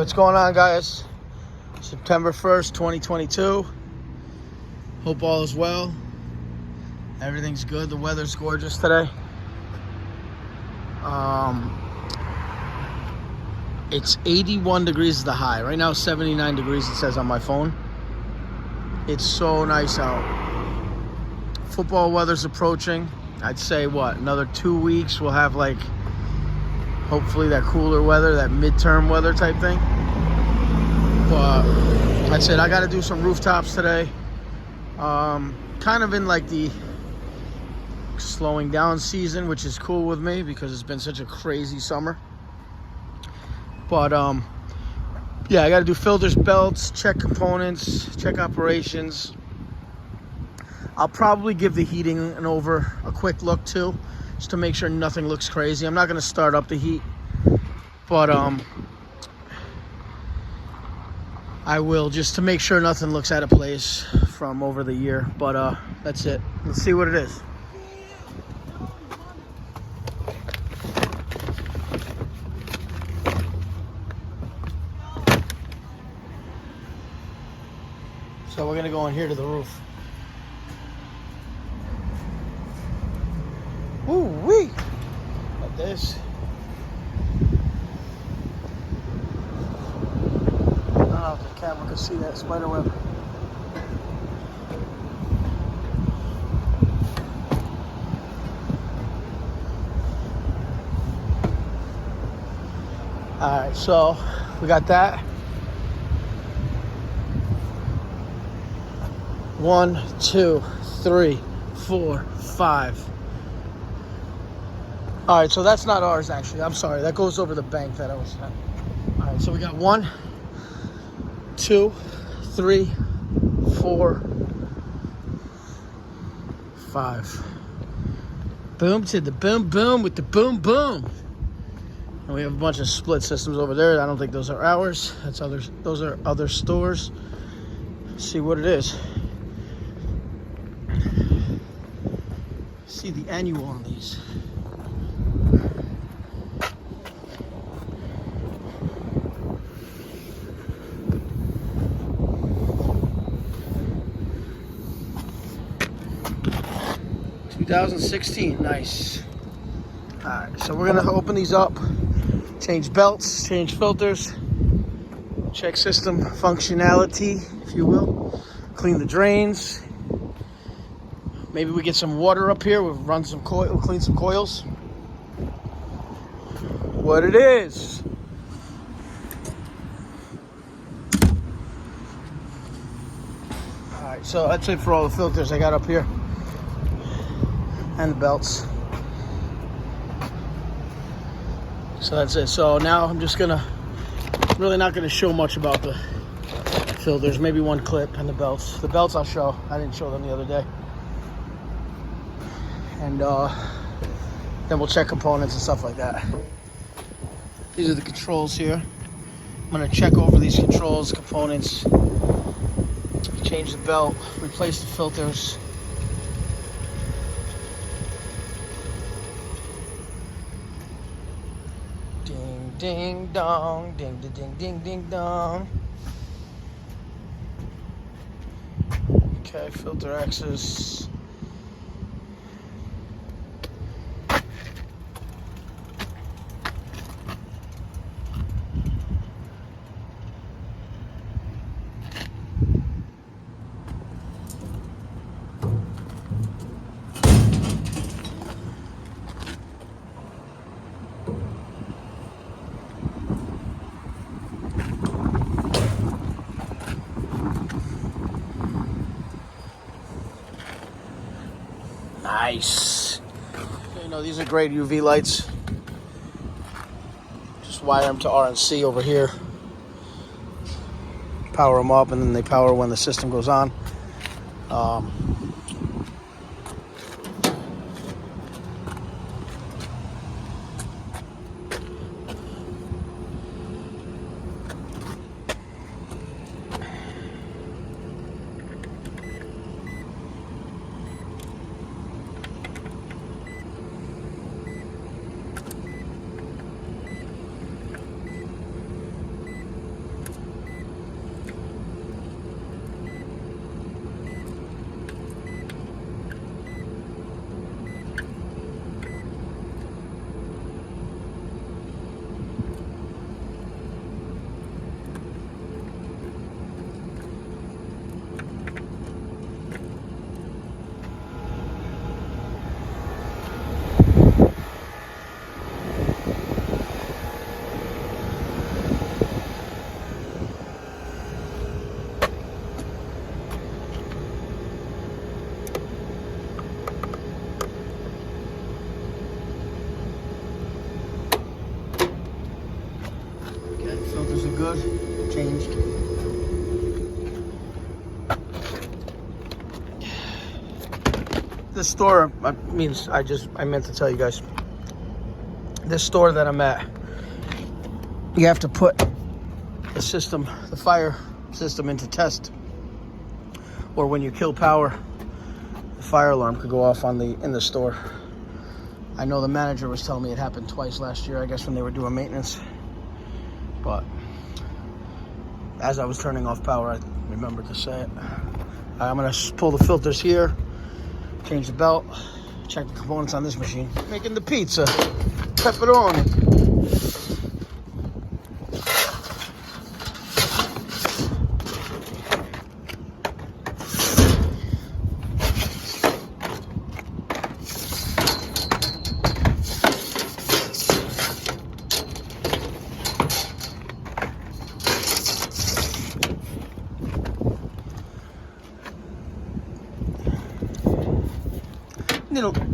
what's going on, guys? September 1st, 2022. Hope all is well. Everything's good. The weather's gorgeous today. It's 81 degrees is the high. Right now, 79 degrees it says on my phone. It's so nice out. Football weather's approaching. I'd say, another 2 weeks we'll have, hopefully that cooler weather, that midterm weather type thing. But that's it. I got to do some rooftops today. Kind of in the slowing down season, which is cool with me because it's been such a crazy summer. But yeah, I got to do filters, belts, check components, check operations. I'll probably give the heating a quick look too, just to make sure nothing looks crazy. I'm not going to start up the heat, but I will, just to make sure nothing looks out of place from over the year. But that's it. Let's see what it is. So we're going to go in here to the roof. Woo-wee! Like this. I don't know if the camera can see that spider web. Alright, so we got that. 1, 2, 3, 4, 5. All right, so that's not ours, actually. I'm sorry. That goes over the bank that I was at. All right, so we got 1, 2, 3, 4, 5. Boom to the boom, boom with the boom, boom. And we have a bunch of split systems over there. I don't think those are ours. That's others. Those are other stores. Let's see what it is. See the annual on these. $2016, nice. All right, so we're gonna open these up, change belts, change filters, check system functionality, if you will, clean the drains. Maybe we get some water up here. We'll run some we'll clean some coils. What it is. All right, so that's it for all the filters I got up here. And the belts. So that's it. So now I'm just really not gonna show much about the filters. Maybe one clip and the belts. The belts I'll show. I didn't show them the other day. And then we'll check components and stuff like that. These are the controls here. I'm gonna check over these controls, components, change the belt, replace the filters. Ding, ding, dong, ding, ding, ding, ding, ding, dong. Okay, filter access. Nice. These are great UV lights. Just wire them to RNC over here. Power them up, and then they power when the system goes on. good. Changed. This store, I meant to tell you guys. This store that I'm at, you have to put the fire system into test. Or when you kill power, the fire alarm could go off in the store. I know the manager was telling me it happened twice last year, I guess when they were doing maintenance. But as I was turning off power, I remembered to say it. I'm gonna pull the filters here, change the belt, check the components on this machine. Making the pizza, pepperoni.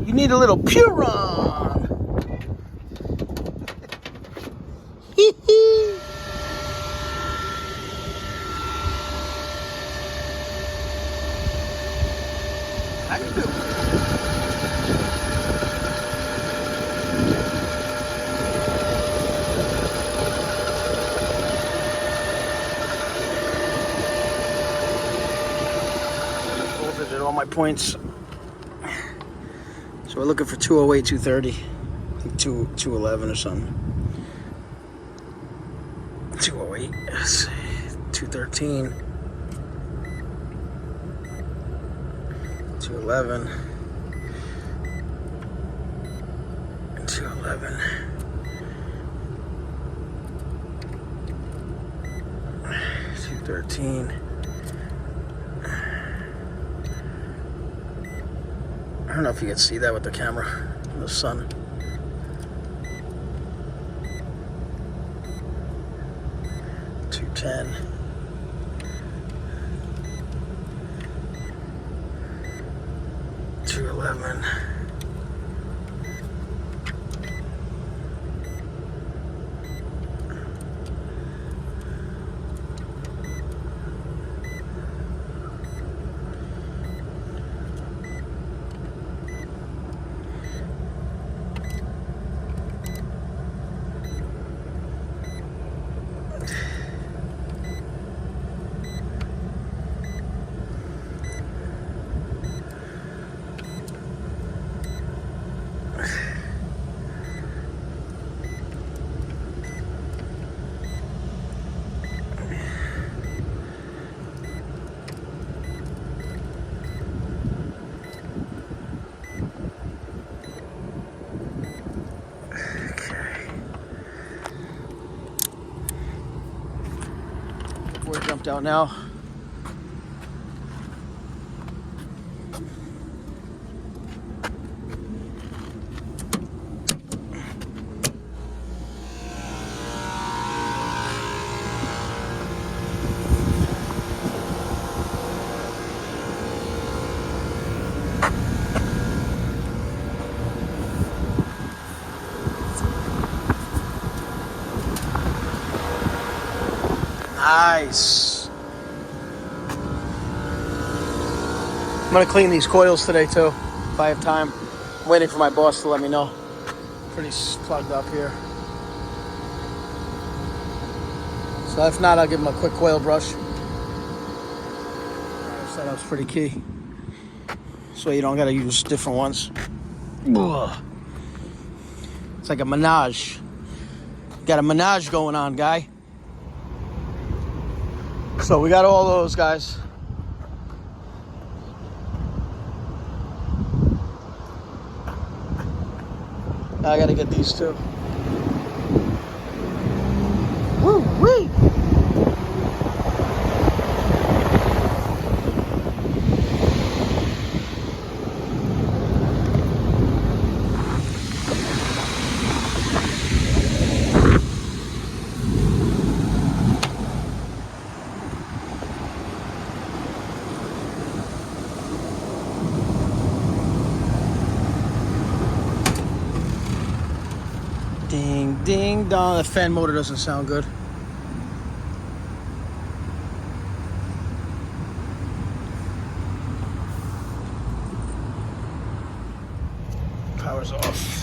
You need a little Puron. How you doing? Voltage at all my points. So we're looking for 208, 230, I think 211 or something. 208, let's see, 213, 211, 211, 213. I don't know if you can see that with the camera in the sun. $210. $211. Boy jumped out now. Nice. I'm gonna clean these coils today too, if I have time. I'm waiting for my boss to let me know. Pretty plugged up here. So if not, I'll give him a quick coil brush. Setup's pretty key. So you don't gotta use different ones. Ugh. It's like a menage. Got a menage going on, guy. So we got all those, guys. Now I gotta get these too. Woo-wee! Ding, ding, dong. The fan motor doesn't sound good. doors off.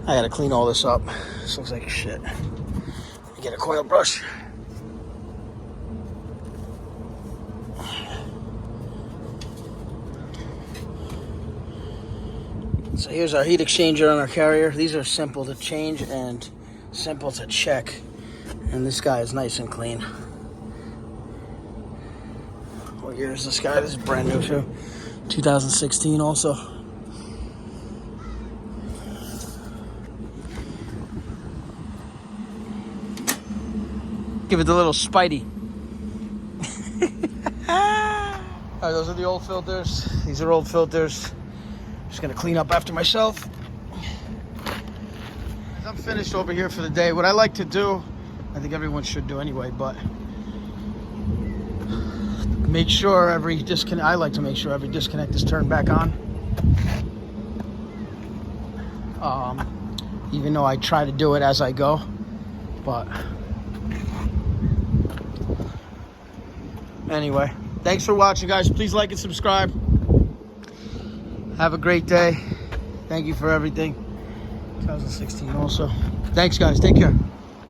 I gotta clean all this up. This looks like shit. Get a coil brush. So here's our heat exchanger on our carrier. These are simple to change and simple to check. And this guy is nice and clean. What year is this guy? This is brand new too. 2016 also. Give it the little Spidey. All right, those are the old filters. These are old filters. Just gonna clean up after myself. I'm finished over here for the day. What I like to do, I think everyone should do anyway, but make sure every disconnect, I like to make sure every disconnect is turned back on. Even though I try to do it as I go, but anyway, thanks for watching, guys. Please like and subscribe. Have a great day. Thank you for everything. 2016 also. Thanks, guys. Take care.